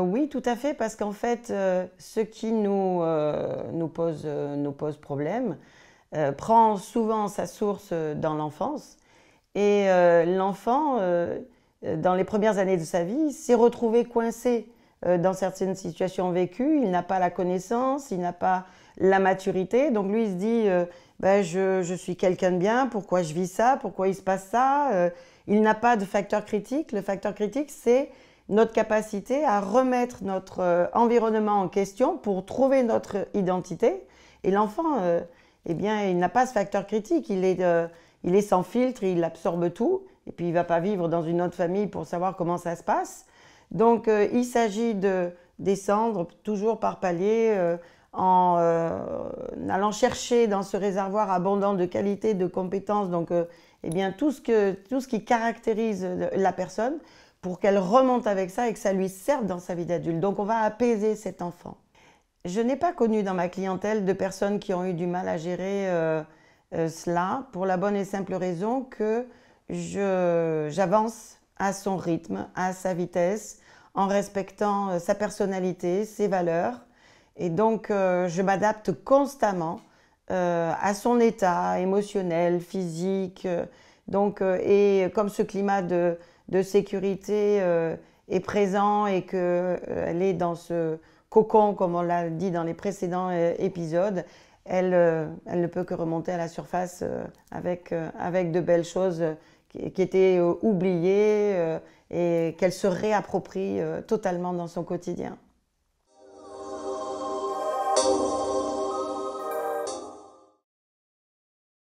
Oui, tout à fait, parce qu'en fait, ce qui nous pose problème prend souvent sa source dans l'enfance. Et l'enfant, dans les premières années de sa vie, s'est retrouvé coincé dans certaines situations vécues. Il n'a pas la connaissance, il n'a pas la maturité. Donc lui, il se dit, ben, je suis quelqu'un de bien, pourquoi je vis ça, pourquoi il se passe ça. Il n'a pas de facteur critique. Le facteur critique, c'est notre capacité à remettre notre environnement en question pour trouver notre identité. Et l'enfant, eh bien, il n'a pas ce facteur critique. Il est sans filtre, il absorbe tout. Et puis, il ne va pas vivre dans une autre famille pour savoir comment ça se passe. Donc, il s'agit de descendre toujours par palier en allant chercher dans ce réservoir abondant de qualités, de compétences, donc eh bien, tout ce qui caractérise la personne, pour qu'elle remonte avec ça et que ça lui serve dans sa vie d'adulte. Donc on va apaiser cet enfant. Je n'ai pas connu dans ma clientèle de personnes qui ont eu du mal à gérer cela, pour la bonne et simple raison que j'avance à son rythme, à sa vitesse, en respectant sa personnalité, ses valeurs. Et donc je m'adapte constamment à son état émotionnel, physique. Et comme ce climat de sécurité est présent et qu'elle est dans ce cocon, comme on l'a dit dans les précédents épisodes, elle ne peut que remonter à la surface avec de belles choses qui étaient oubliées et qu'elle se réapproprie totalement dans son quotidien.